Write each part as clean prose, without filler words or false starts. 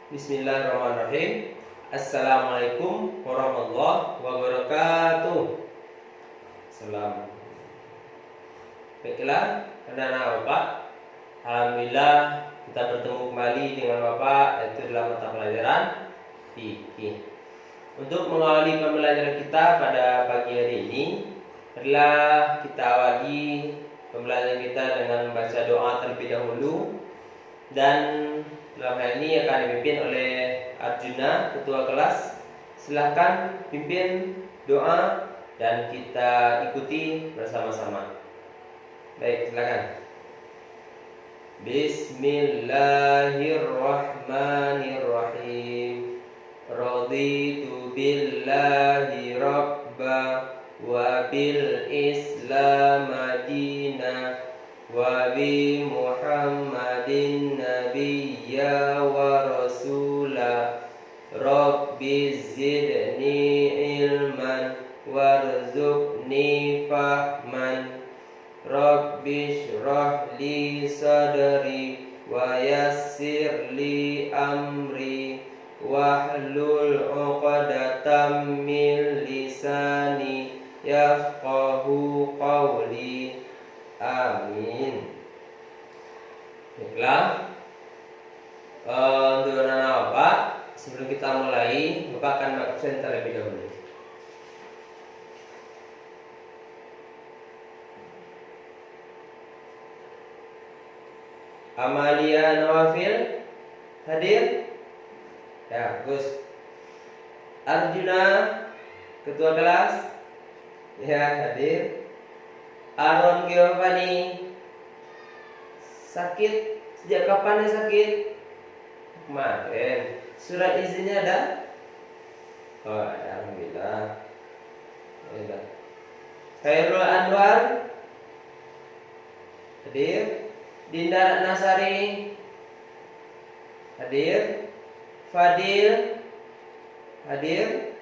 Bismillahirrahmanirrahim. Assalamualaikum warahmatullahi wabarakatuh. Salam. Baiklah, anak-anak Bapak, alhamdulillah kita bertemu kembali dengan Bapak yaitu dalam mata pelajaran fikih. Untuk mengawali pembelajaran kita pada pagi hari ini adalah kita awali pembelajaran kita dengan membaca doa terlebih dahulu, dan dalam hal ini akan dipimpin oleh Arjuna, ketua kelas. Silahkan pimpin doa dan kita ikuti bersama-sama. Baik, silakan. Bismillahirrahmanirrahim. Raditu billahi rabba wa bil islam madina wa bi Muhammadin nabiyya wa rasula. Rabbi zidni ilman warzuqni fahman. Rabbi shrah li sadri wa yassir li amri wahlul 'uqdatam min lisani yafqahu qawli. Amin. Baiklah, untuk anak-anak Bapak, sebelum kita mulai, Bapak akan absen terlebih dahulu. Amalia Nawafil hadir? Ya, bagus. Arjuna, ketua kelas, ya, hadir. Aaron Giovanni, sakit? Sejak kapan dia sakit? Kemarin. Surat izinnya ada? Oh, ada, alhamdulillah. Ya. Khairul Anwar hadir. Dinda Nasari hadir. Fadil hadir.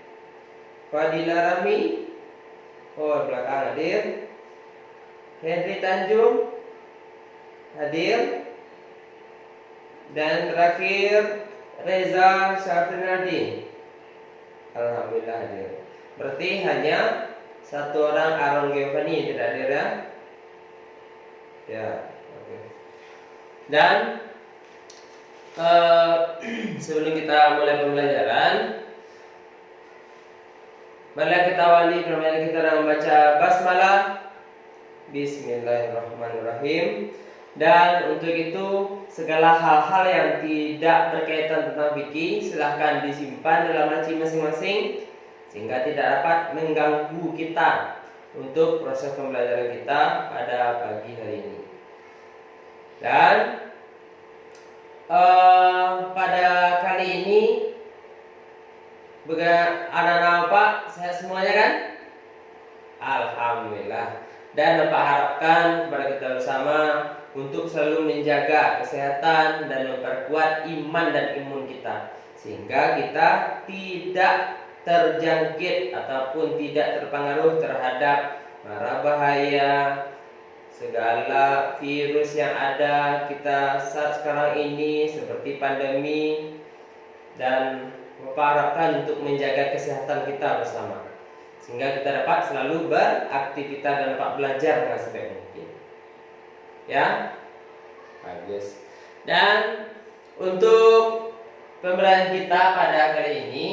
Fadila Rami, oh, belakang hadir. Henry Tanjung hadir. Dan terakhir Reza Syafrinadi, alhamdulillah hadir. Berarti hanya satu orang, Aaron Giovanni, tidak hadir ya? Ya, oke. Dan sebelum kita mulai pembelajaran, mari kita awali pembelajaran kita dengan membaca basmalah. Bismillahirrahmanirrahim. Dan untuk itu segala hal-hal yang tidak berkaitan tentang fikih silahkan disimpan dalam laci masing-masing sehingga tidak dapat mengganggu kita untuk proses pembelajaran kita pada pagi hari ini. Dan pada kali ini anak-anak Bapak sehat semuanya kan? Alhamdulillah. Dan Bapak harapkan kepada kita bersama untuk selalu menjaga kesehatan dan memperkuat iman dan imun kita sehingga kita tidak terjangkit ataupun tidak terpengaruh terhadap mara bahaya segala virus yang ada kita saat sekarang ini seperti pandemi. Dan Bapak harapkan untuk menjaga kesehatan kita bersama sehingga kita dapat selalu beraktivitas dan dapat belajar dengan sebaik mungkin. Ya, bagus. Dan untuk pembelajaran kita pada kali ini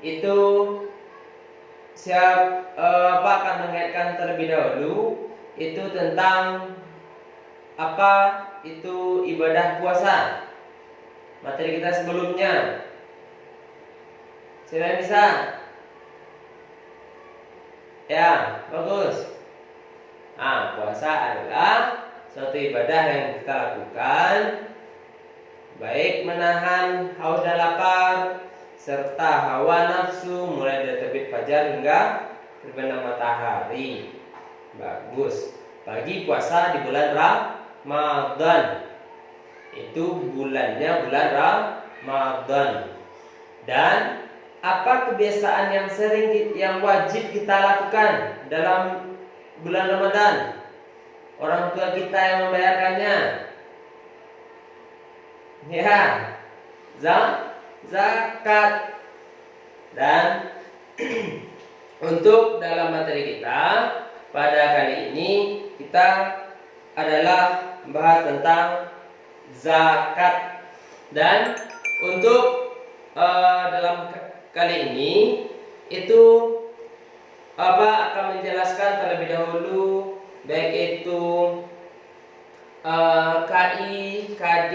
itu Bapak akan mengaitkan terlebih dahulu itu tentang apa itu ibadah puasa. Materi kita sebelumnya, siapa bisa? Ya, bagus. Puasa adalah suatu ibadah yang kita lakukan baik menahan haus dan lapar serta hawa nafsu mulai dari terbit fajar hingga terbenam matahari. Bagus. Bagi puasa di bulan Ramadan. Itu bulannya bulan Ramadan. Dan apa kebiasaan yang yang wajib kita lakukan dalam bulan Ramadan? Orang tua kita yang membayarkannya. Ya, zakat. Dan untuk dalam materi kita pada kali ini kita adalah membahas tentang zakat. Dan untuk dalam kali ini itu akan menjelaskan terlebih dahulu baik itu KI, KD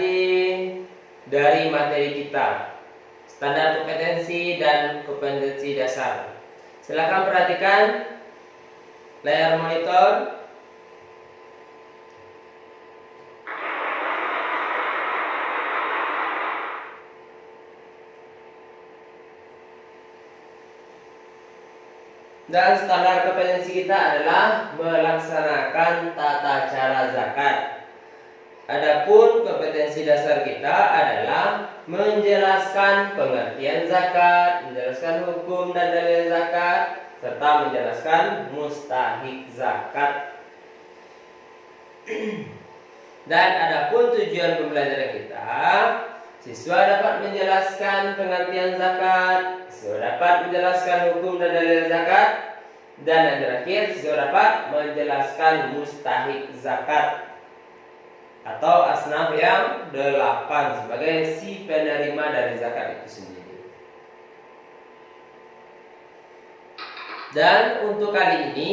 dari materi kita, standar kompetensi dan kompetensi dasar. Silakan perhatikan layar monitor. Dan standar kompetensi kita adalah melaksanakan tata cara zakat. Adapun kompetensi dasar kita adalah menjelaskan pengertian zakat, menjelaskan hukum dan dalil zakat, serta menjelaskan mustahik zakat. Dan adapun tujuan pembelajaran kita, siswa dapat menjelaskan pengertian zakat, siswa dapat menjelaskan hukum dan dalil zakat, dan yang terakhir siswa dapat menjelaskan mustahik zakat atau asnaf yang 8 sebagai si penerima dari zakat itu sendiri. Dan untuk kali ini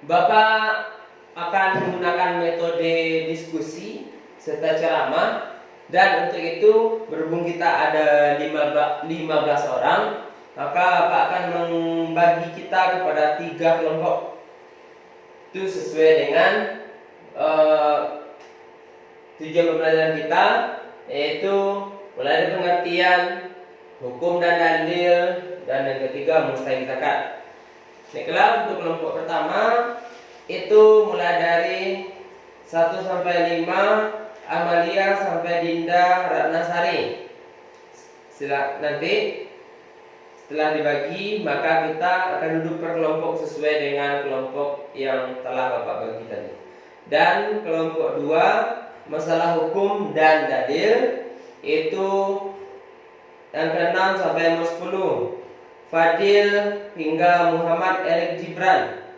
Bapak akan menggunakan metode diskusi serta ceramah. Dan untuk itu berhubung kita ada 15 orang, maka Bapak akan membagi kita kepada 3 kelompok. Itu sesuai dengan tujuan pembelajaran kita, yaitu mulai dari pengertian, hukum dan dalil, dan yang ketiga mustahik zakat. Baiklah, untuk kelompok pertama itu mulai dari 1 sampai 5, Amalia sampai Dinda Ratnasari. Nanti setelah dibagi maka kita akan duduk per kelompok sesuai dengan kelompok yang telah Bapak bagi tadi. Dan kelompok 2 masalah hukum dan dalil itu yang ke-6 sampai nomor 10 Fadil hingga Muhammad Erik Gibran.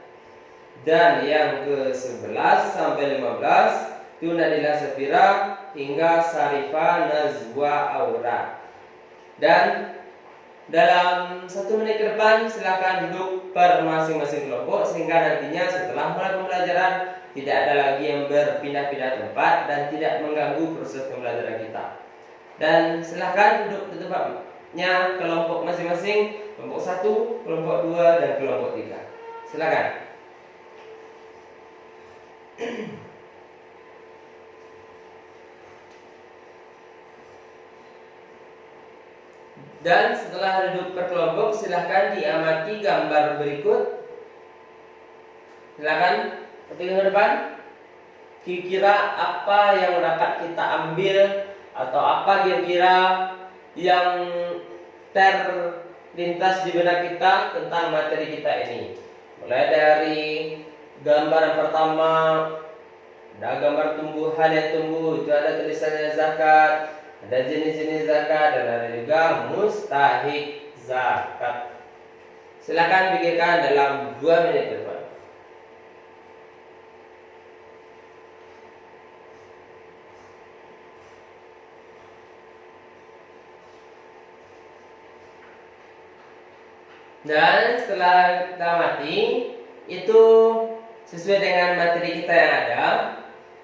Dan yang ke-11 sampai 15 itu Nadila Safira hingga Sarifah Nazwa Aura. Dan dalam 1 menit ke depan silakan duduk per masing-masing kelompok, sehingga nantinya setelah mulai pembelajaran tidak ada lagi yang berpindah-pindah tempat dan tidak mengganggu proses pembelajaran kita. Dan silakan duduk di tempatnya kelompok masing-masing, kelompok 1, kelompok 2, dan kelompok 3. Silakan. Dan setelah duduk per kelompok, silahkan diamati gambar berikut. Silahkan perhatikan ke depan. Kira-kira apa yang dapat kita ambil atau apa kira-kira yang terlintas di benak kita tentang materi kita ini. Mulai dari gambar yang pertama, ada gambar tumbuhan yang tumbuh, itu ada tulisannya zakat. Ada jenis-jenis zakat dan ada juga mustahik zakat. Silakan pikirkan dalam 2 menit ke depan. Dan setelah kita mati, itu sesuai dengan materi kita yang ada,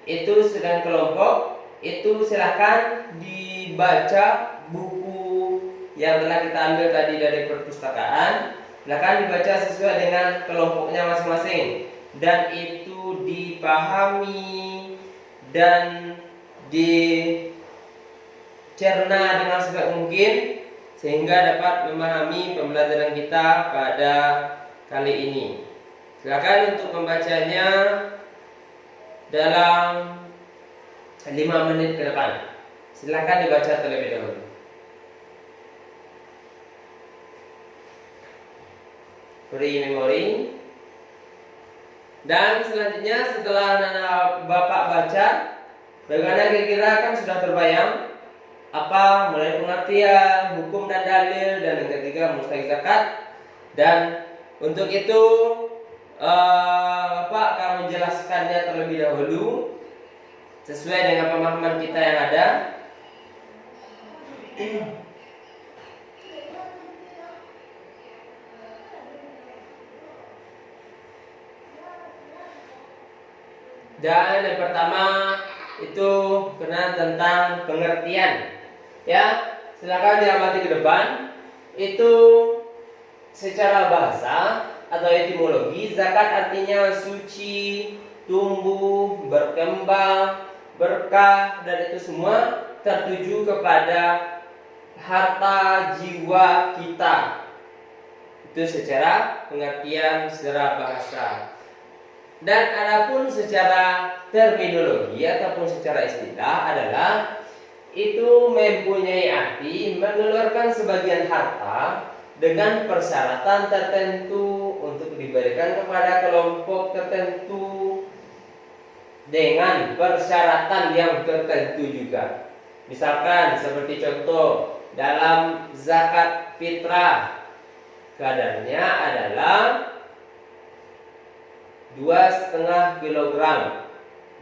itu sedang kelompok, itu silakan dibaca buku yang telah kita ambil tadi dari perpustakaan. Silakan dibaca sesuai dengan kelompoknya masing-masing, dan itu dipahami dan dicerna dengan sebaik mungkin sehingga dapat memahami pembelajaran kita pada kali ini. Silakan untuk membacanya dalam 5 menit ke depan. Silakan dibaca terlebih dahulu. Free memory. Dan selanjutnya setelah Bapak baca, bagaimana kira-kira kan sudah terbayang mulai pengertian, hukum dan dalil, dan yang ketiga mustahik zakat. Dan untuk itu Bapak akan menjelaskannya terlebih dahulu sesuai dengan pemahaman kita yang ada. Dan yang pertama itu kenal tentang pengertian. Ya, silakan diamati ke depan. Itu secara bahasa atau etimologi, zakat artinya suci, tumbuh, berkembang, berkah, dan itu semua tertuju kepada harta jiwa kita. Itu secara pengertian secara bahasa. Dan adapun secara terminologi ataupun secara istilah adalah itu mempunyai arti mengeluarkan sebagian harta dengan persyaratan tertentu untuk diberikan kepada kelompok tertentu dengan persyaratan yang tertentu juga. Misalkan seperti contoh dalam zakat fitrah, kadarnya adalah 2,5 kilogram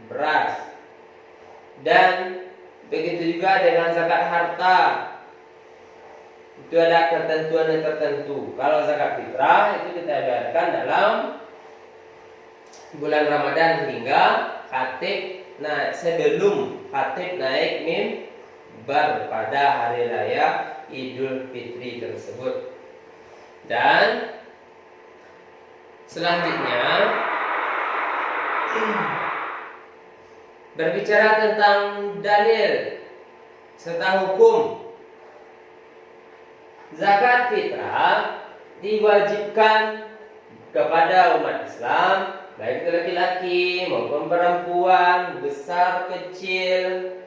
beras. Dan begitu juga dengan zakat harta, itu ada ketentuan yang tertentu. Kalau zakat fitrah itu kita bayarkan dalam bulan Ramadan hingga sebelum khatib naik mimbar pada hari raya Idul Fitri tersebut. Dan selanjutnya berbicara tentang dalil serta hukum. Zakat fitrah diwajibkan kepada umat Islam, baik itu laki-laki maupun perempuan, besar kecil,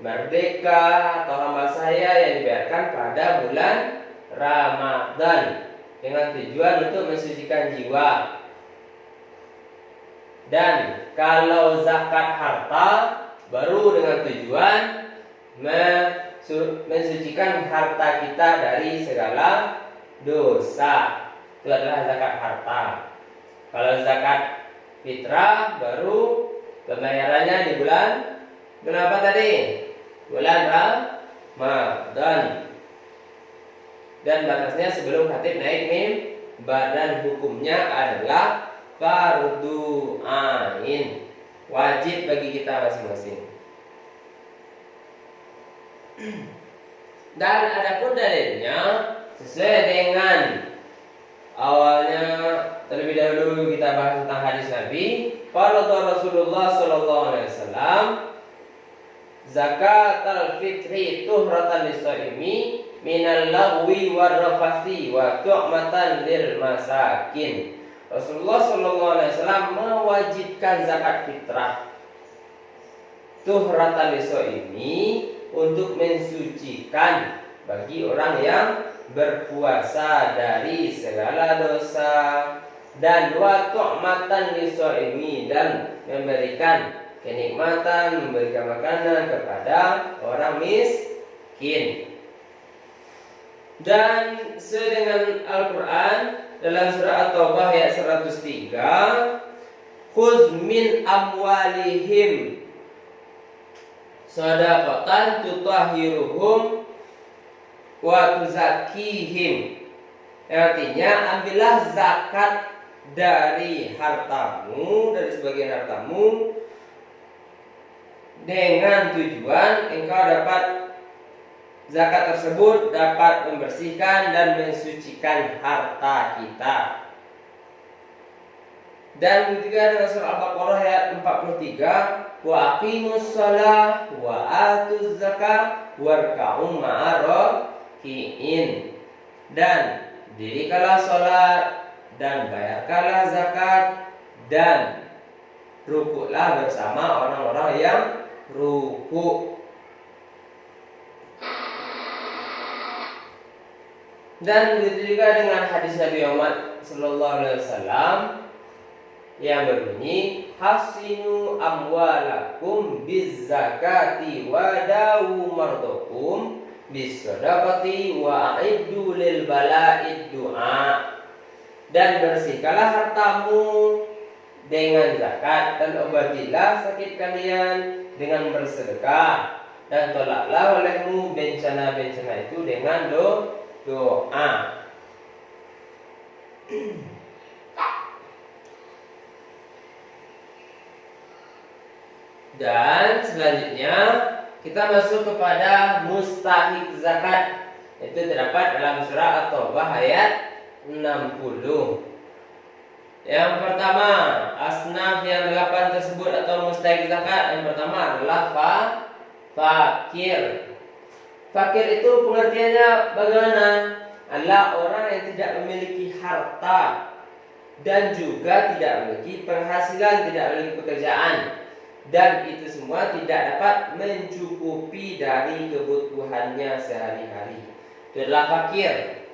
merdeka atau hamba sahaya yang dibayarkan pada bulan Ramadan dengan tujuan untuk mensucikan jiwa. Dan kalau zakat harta baru dengan tujuan mensucikan harta kita dari segala dosa. Itu adalah zakat harta. Kalau zakat fitrah baru pembayarannya di bulan apa tadi? Bulan Ramadan. Dan batasnya sebelum khatib naik mimbar, dan hukumnya adalah fardu ain, wajib bagi kita masing-masing. Dan adapun dalilnya sesuai dengan awalnya terlebih dahulu kita bahas tentang hadis Nabi. Farada Rasulullah sallallahu alaihi wasallam zakatul fitri tuhratan lis-shaimi minal lagwi warrafasi wa tu'matan lil masakin. Rasulullah sallallahu alaihi wasallam mewajibkan zakat fitrah tuhratan lis-shaimi untuk mensucikan bagi orang yang berpuasa dari segala dosa, dan wa tu'matan lis-shaimi, dan memberikan kenikmatan, memberikan makanan kepada orang miskin. Dan sesuai dengan Al-Quran dalam surah At-Taubah ayat 103, khudz min amwalihim shadaqatan tutahhiruhum wa tuzakkihim. Artinya, ambillah zakat dari hartamu, dari sebagian hartamu, dengan tujuan engkau dapat zakat tersebut dapat membersihkan dan mensucikan harta kita. Dan juga dengan surah Al-Baqarah ayat 43, wa aqimus shalah wa atuz zakah warka'u ma'ar raki'in. Dan dirikanlah salat dan bayarkanlah zakat dan rukuklah bersama orang-orang yang rukuk. Dan begitu juga dengan hadis Nabi Muhammad sallallahu alaihi wasallam yang berbunyi, hasinu amwalakum bizzakati wa dawu mardakum bisadaqati wa a'iddu lil bala'id du'a. Dan bersihkanlah hartamu dengan zakat dan obatilah sakit kalian dengan bersedekah, dan tolaklah olehmu bencana-bencana itu dengan doa. Dan selanjutnya kita masuk kepada mustahik zakat. Itu terdapat dalam surah At-Taubah ayat 60. Yang pertama, asnaf yang 8 tersebut atau mustahik zakat. Yang pertama adalah fakir. Fakir itu pengertiannya bagaimana? Adalah orang yang tidak memiliki harta dan juga tidak memiliki penghasilan, tidak memiliki pekerjaan, dan itu semua tidak dapat mencukupi dari kebutuhannya sehari-hari. Itu adalah fakir.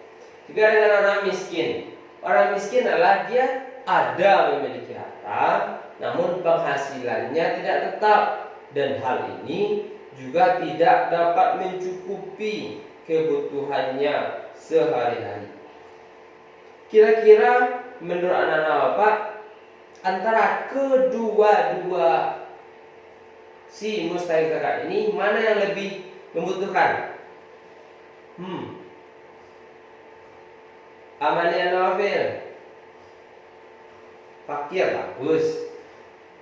Juga dengan orang miskin. Orang miskin adalah dia ada memiliki harta, namun penghasilannya tidak tetap, dan hal ini juga tidak dapat mencukupi kebutuhannya sehari-hari. Kira-kira menurut anak-anak Bapak, antara kedua-dua si mustahik zakat ini mana yang lebih membutuhkan? Amalia Nawafil, fakir, bagus.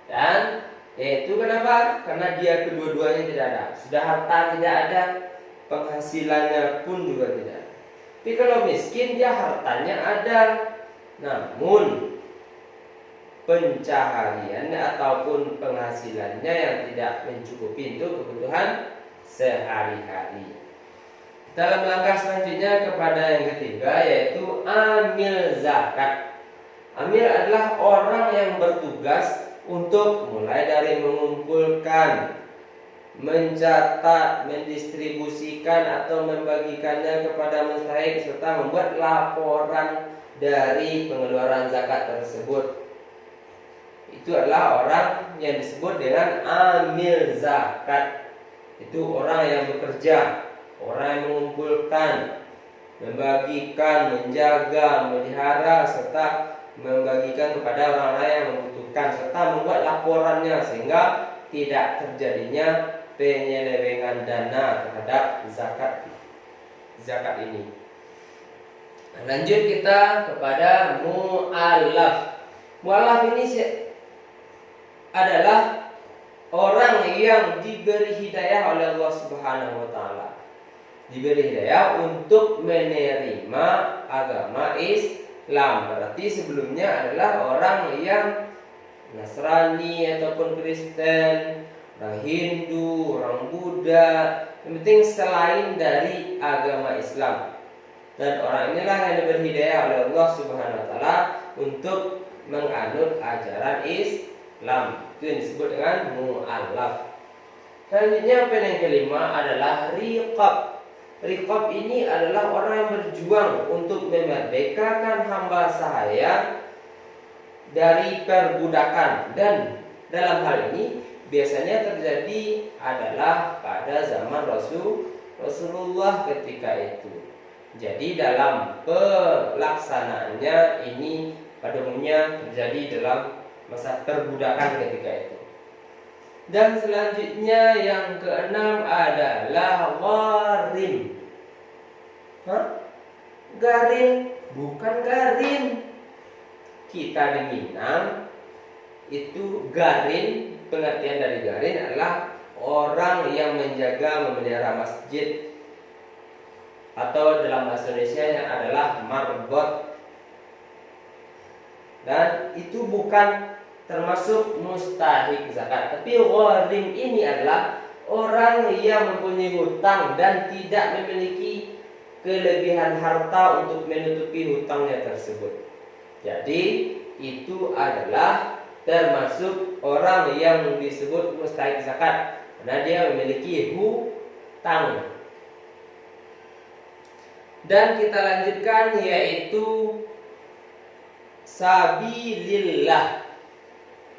Dan yaitu kenapa? Karena dia kedua-duanya tidak ada. Sudah harta tidak ada, penghasilannya pun juga tidak ada. Tapi kalau miskin, dia hartanya ada, namun pencahariannya ataupun penghasilannya yang tidak mencukupi untuk kebutuhan sehari-hari. Dalam langkah selanjutnya kepada yang ketiga, yaitu amil zakat. Amil adalah orang yang bertugas untuk mulai dari mengumpulkan, mencatat, mendistribusikan atau membagikannya kepada mustahik, serta membuat laporan dari pengeluaran zakat tersebut. Itu adalah orang yang disebut dengan amil zakat. Itu orang yang bekerja, orang yang mengumpulkan, membagikan, menjaga, memelihara, serta membagikan kepada orang-orang yang membutuhkan, serta membuat laporannya sehingga tidak terjadinya penyelewengan dana terhadap zakat ini. Lanjut kita kepada mu'allaf. Mu'allaf ini adalah orang yang diberi hidayah oleh Allah Subhanahu wa taala. Diberi hidayah untuk menerima agama Islam. Berarti sebelumnya adalah orang yang Nasrani ataupun Kristen, orang Hindu, orang Buddha, yang penting selain dari agama Islam. Dan orang inilah yang diberi hidayah oleh Allah Subhanahu wa taala untuk menganut ajaran Islam. Itu yang disebut dengan mu'allaf. Selanjutnya yang kelima adalah riqab. Riqab ini adalah orang yang berjuang untuk memerdekakan hamba sahaya dari perbudakan, dan dalam hal ini biasanya terjadi adalah pada zaman Rasulullah ketika itu. Jadi dalam pelaksanaannya ini pada umumnya terjadi dalam masa perbudakan ketika itu. Dan selanjutnya yang keenam adalah gharim. Garin, bukan garin. Kita di Minang itu garin, pengertian dari garin adalah orang yang menjaga memelihara masjid, atau dalam bahasa Indonesia yang adalah marbot. Dan itu bukan termasuk mustahik zakat. Tapi gharim ini adalah orang yang mempunyai hutang dan tidak memiliki kelebihan harta untuk menutupi hutangnya tersebut. Jadi itu adalah termasuk orang yang disebut mustahik zakat karena dia memiliki hutang. Dan kita lanjutkan, yaitu sabilillah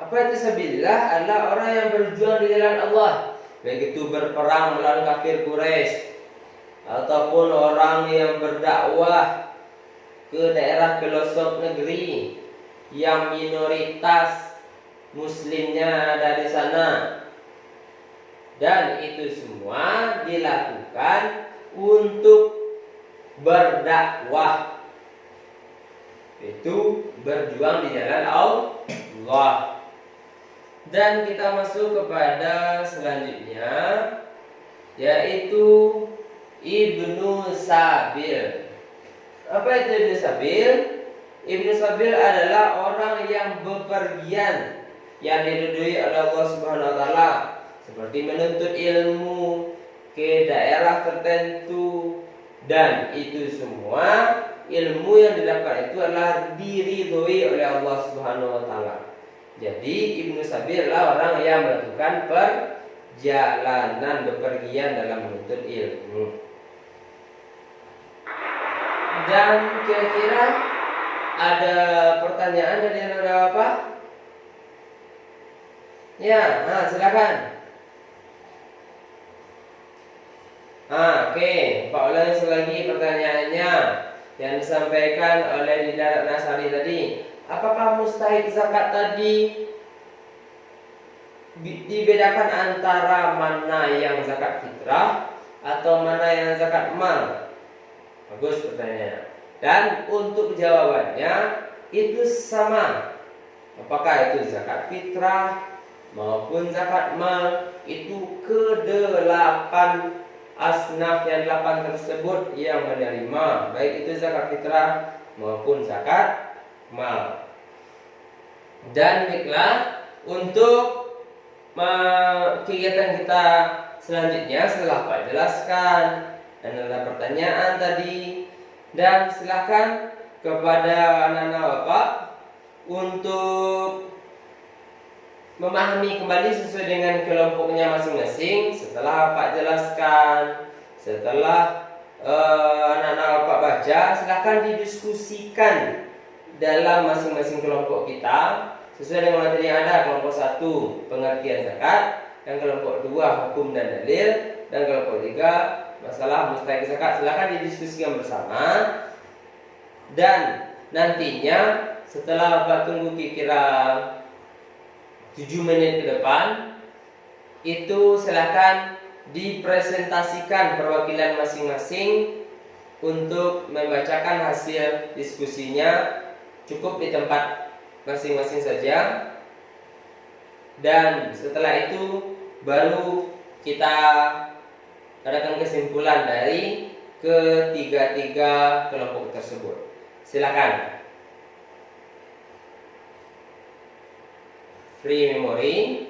Apa itu sabilillah? Adalah orang yang berjuang di jalan Allah, baik itu berperang melawan kafir Quraisy ataupun orang yang berdakwah ke daerah pelosok negeri yang minoritas muslimnya ada di sana. Dan itu semua dilakukan untuk berdakwah, itu berjuang di jalan Allah. Dan kita masuk kepada selanjutnya, yaitu Ibnu Sabil. Apa itu Ibnu Sabil? Ibnu Sabil adalah orang yang bepergian yang diridhoi oleh Allah Subhanahu wa taala, seperti menuntut ilmu ke daerah tertentu, dan itu semua ilmu yang didapat itu adalah diridhoi oleh Allah Subhanahu wa taala. Jadi Ibnu Sabil adalah orang yang melakukan perjalanan bepergian dalam menuntut ilmu. Dan kira-kira ada pertanyaan dari Anda apa? Ya, silakan. Oke, Pak ulangi lagi pertanyaannya yang disampaikan oleh Dinda Nasari tadi. Apakah mustahik zakat tadi dibedakan antara mana yang zakat fitrah atau mana yang zakat mal? Bagus pertanyaannya. Dan untuk jawabannya itu sama. Apakah itu zakat fitrah maupun zakat mal, itu ke-8 asnaf yang 8 tersebut yang menerima, baik itu zakat fitrah maupun zakat mal. Dan baiklah, untuk kegiatan kita selanjutnya setelah Pak jelaskan dan ada pertanyaan tadi, dan silakan kepada anak-anak Bapak untuk memahami kembali sesuai dengan kelompoknya masing-masing. Setelah Pak jelaskan, setelah anak-anak Bapak baca, silakan didiskusikan dalam masing-masing kelompok kita sesuai dengan materi yang ada. Kelompok 1 pengertian zakat, dan kelompok 2 hukum dan dalil, dan kelompok 3 masalah mustahik zakat. Silakan didiskusikan bersama. Dan nantinya setelah Bapak tunggu kira-kira 7 menit ke depan, itu silakan dipresentasikan perwakilan masing-masing untuk membacakan hasil diskusinya. Cukup di tempat masing-masing saja. Dan setelah itu baru kita adakan kesimpulan dari ketiga-tiga kelompok tersebut. Silakan. Free memory.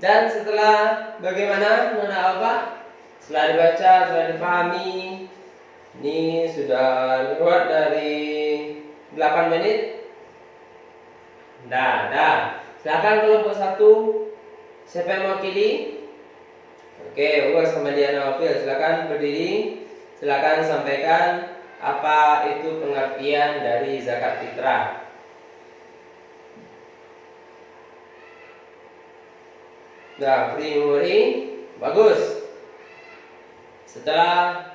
Dan setelah bagaimana Nona Alba? Setelah dibaca, setelah dipahami, ini sudah lewat dari 8 menit. Dah. Silakan kelompok 1. Siapa yang mewakili? Oke, Uwas sama Diana Wafil, silakan berdiri. Silakan sampaikan apa itu pengertian dari zakat fitrah. Nah, free memory, bagus. Setelah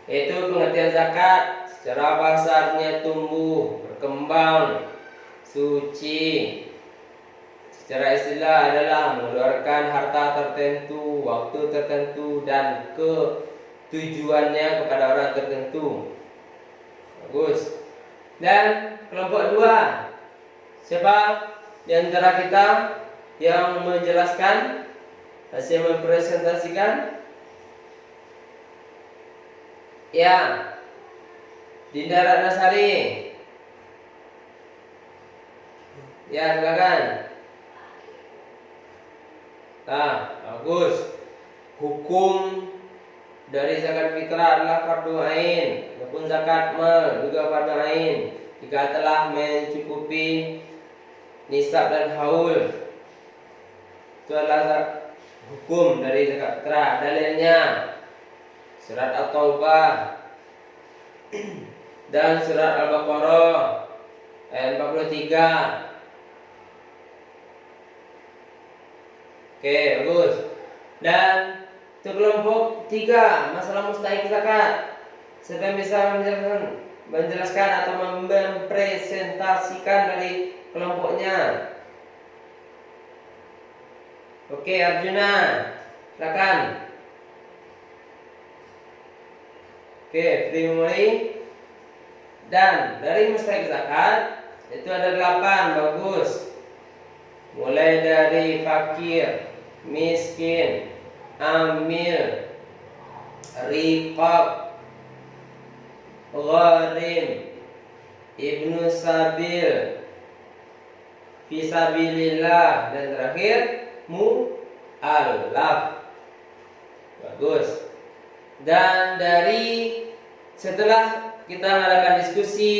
itu pengertian zakat, secara bahasa artinya tumbuh, berkembang, suci. Secara istilah adalah mengeluarkan harta tertentu, waktu tertentu, dan tujuannya kepada orang tertentu. Bagus. Dan kelompok 2, siapa di antara kita yang menjelaskan hasil mempresentasikan? Ya, Dinda Ratnasari. Ya, silakan. Bagus. Hukum dari zakat fitrah adalah fardu ain, ataupun zakat mal juga fardu ain jika telah mencukupi nisab dan haul. Itu adalah hukum dari zakat fitrah. Dalilnya surat At-Taubah dan surat Al-Baqarah ayat 43. Oke, bagus. Dan untuk kelompok 3, masalah mustahik zakat. Siapa yang bisa menjelaskan atau mempresentasikan dari kelompoknya? Oke, Arjuna, silakan. Oke, free memory. Dan dari mustahik zakat itu ada 8, bagus. Mulai dari fakir, miskin, amil, riqab, gharim, ibnu sabil, fisabilillah, dan terakhir mu'allaf. Bagus. Dan dari setelah kita melakukan diskusi,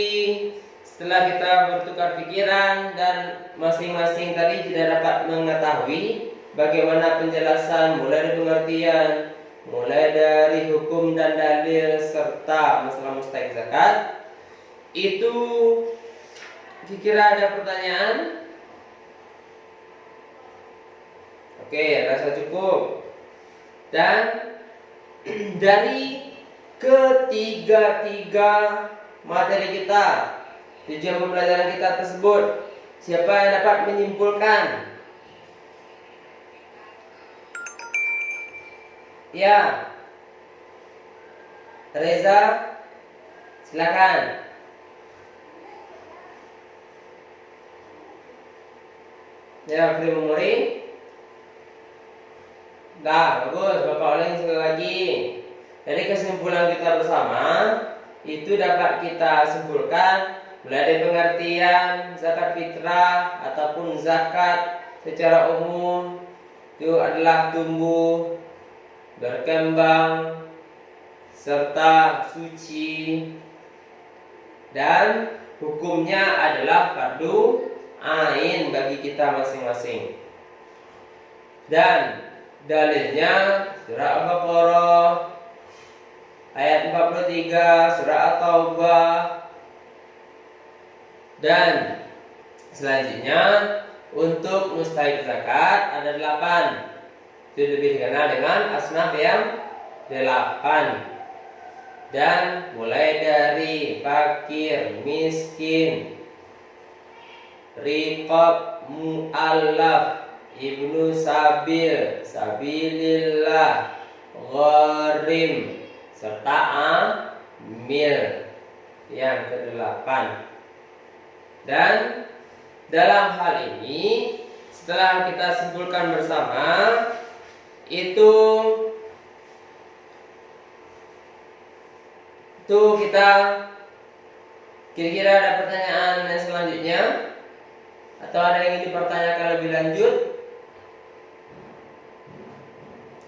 setelah kita bertukar pikiran dan masing-masing tadi tidak dapat mengetahui bagaimana penjelasan mulai dari pengertian, mulai dari hukum dan dalil serta masalah mustahik zakat, itu kira-kira ada pertanyaan? Oke, rasa cukup. Dan dari ketiga materi kita, tujuan pembelajaran kita tersebut, siapa yang dapat menyimpulkan? Ya, Reza, silakan. Ya, free memory. Dah, bagus. Bapak ulangi sekali lagi. Dari kesimpulan kita bersama, itu dapat kita simpulkan mulai dari pengertian zakat fitrah ataupun zakat secara umum itu adalah tumbuh, berkembang, serta suci, dan hukumnya adalah fardu ain bagi kita masing-masing. Dan dalilnya surah Al-Baqarah ayat 43, surah At-Taubah. Dan selanjutnya untuk mustahik zakat ada 8. Itu lebih dikenal dengan asnaf yang 8. Dan mulai dari fakir, miskin, riqab, mu'allaf, ibnu sabil, sabilillah, gharim, serta amil yang ke-8. Dan dalam hal ini setelah kita simpulkan bersama, itu kita kira-kira ada pertanyaan yang selanjutnya atau ada yang ingin dipertanyakan lebih lanjut?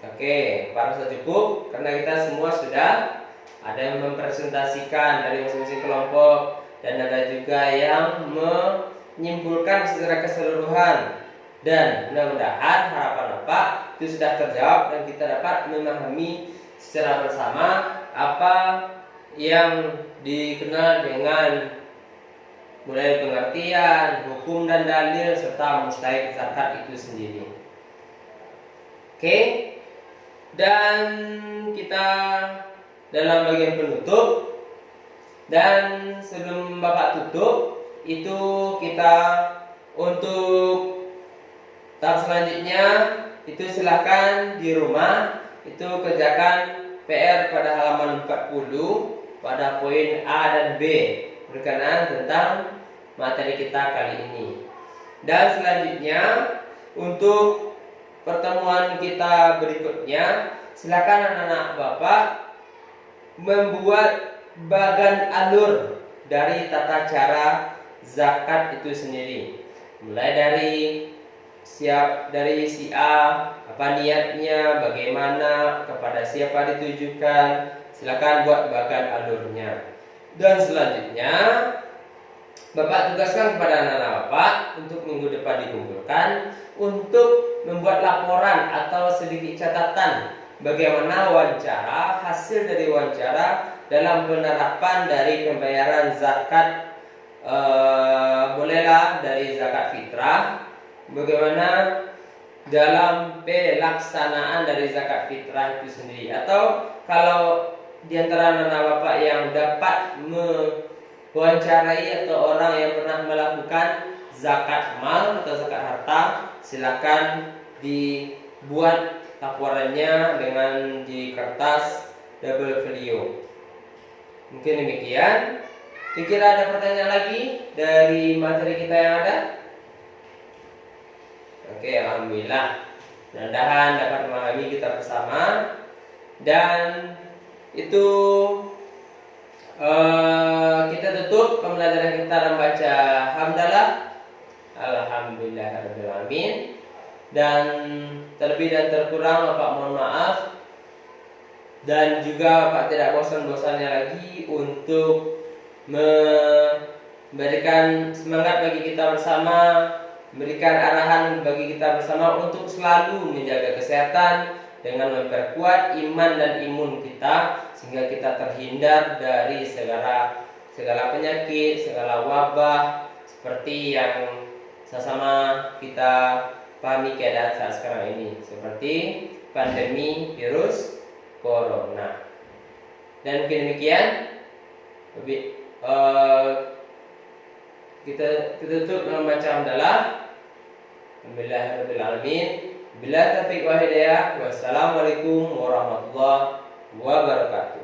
Oke, para cukup karena kita semua sudah ada yang mempresentasikan dari masing-masing kelompok dan ada juga yang menyimpulkan secara keseluruhan. Dan mudah-mudahan harapan Bapak itu sudah terjawab dan kita dapat memahami secara bersama apa yang dikenal dengan mulai pengertian, hukum dan dalil serta mustahik zakat itu sendiri. Oke. Dan kita dalam bagian penutup, dan sebelum Bapak tutup itu kita untuk tahap selanjutnya itu silahkan di rumah itu kerjakan PR pada halaman 40 pada poin A dan B berkenaan tentang materi kita kali ini. Dan selanjutnya untuk pertemuan kita berikutnya, silakan anak-anak Bapak membuat bagan alur dari tata cara zakat itu sendiri. Mulai dari si A, apa niatnya, bagaimana, kepada siapa ditujukan, silakan buat bagan alurnya. Dan selanjutnya Bapak tugaskan kepada anak-anak Bapak untuk minggu depan dikumpulkan untuk membuat laporan atau sedikit catatan bagaimana wawancara, hasil dari wawancara dalam penerapan dari pembayaran zakat, bolehlah dari zakat fitrah, bagaimana dalam pelaksanaan dari zakat fitrah itu sendiri. Atau kalau di antara anak bapak yang dapat mewawancarai atau orang yang pernah melakukan zakat mal atau zakat harta, silakan dibuat laporannya dengan di kertas double folio. Mungkin demikian. Dikira ada pertanyaan lagi dari materi kita yang ada? Oke, alhamdulillah. Mudah-mudahan dapat memahami kita bersama. Dan itu kita tutup pembelajaran kita dengan baca hamdalah. Alhamdulillahirabbil alamin. Dan terlebih dan terkurang Bapak mohon maaf. Dan juga Bapak tidak bosan-bosannya lagi untuk memberikan semangat bagi kita bersama, memberikan arahan bagi kita bersama untuk selalu menjaga kesehatan dengan memperkuat iman dan imun kita, sehingga kita terhindar dari segala penyakit, segala wabah seperti yang sama-sama kita pahami keadaan saat sekarang ini, seperti pandemi virus corona. Dan mungkin demikian. Kita tutup dengan baca hamdalah. Alhamdulillahirabbil alamin. Bila taufiq wal hidayah. Wassalamualaikum warahmatullahi wabarakatuh.